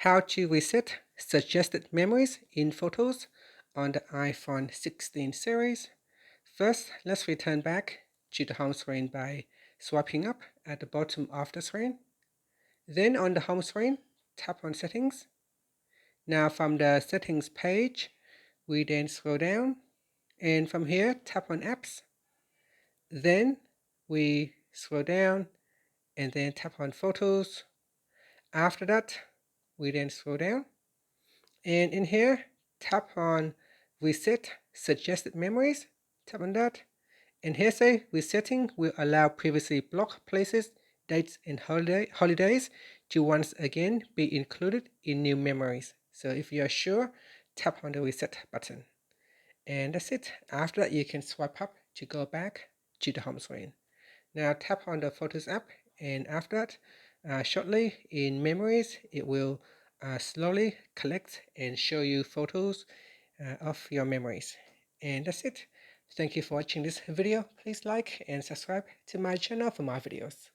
How to reset suggested memories in photos on the iPhone 16 series. First, let's return back to the home screen by swiping up at the bottom of the screen. Then on the home screen, tap on Settings. Now from the Settings page, we then scroll down, and from here, tap on Apps. Then we scroll down and then tap on Photos. After that, we then scroll down, and in here, tap on Reset Suggested Memories. Tap on that. And here say resetting will allow previously blocked places, dates, and holidays to once again be included in new memories. So if you are sure, tap on the reset button. And that's it. After that, you can swipe up to go back to the home screen. Now tap on the Photos app, and after that, shortly in Memories, it will slowly collect and show you photos of your memories. And that's it. Thank you for watching this video. Please like and subscribe to my channel for more videos.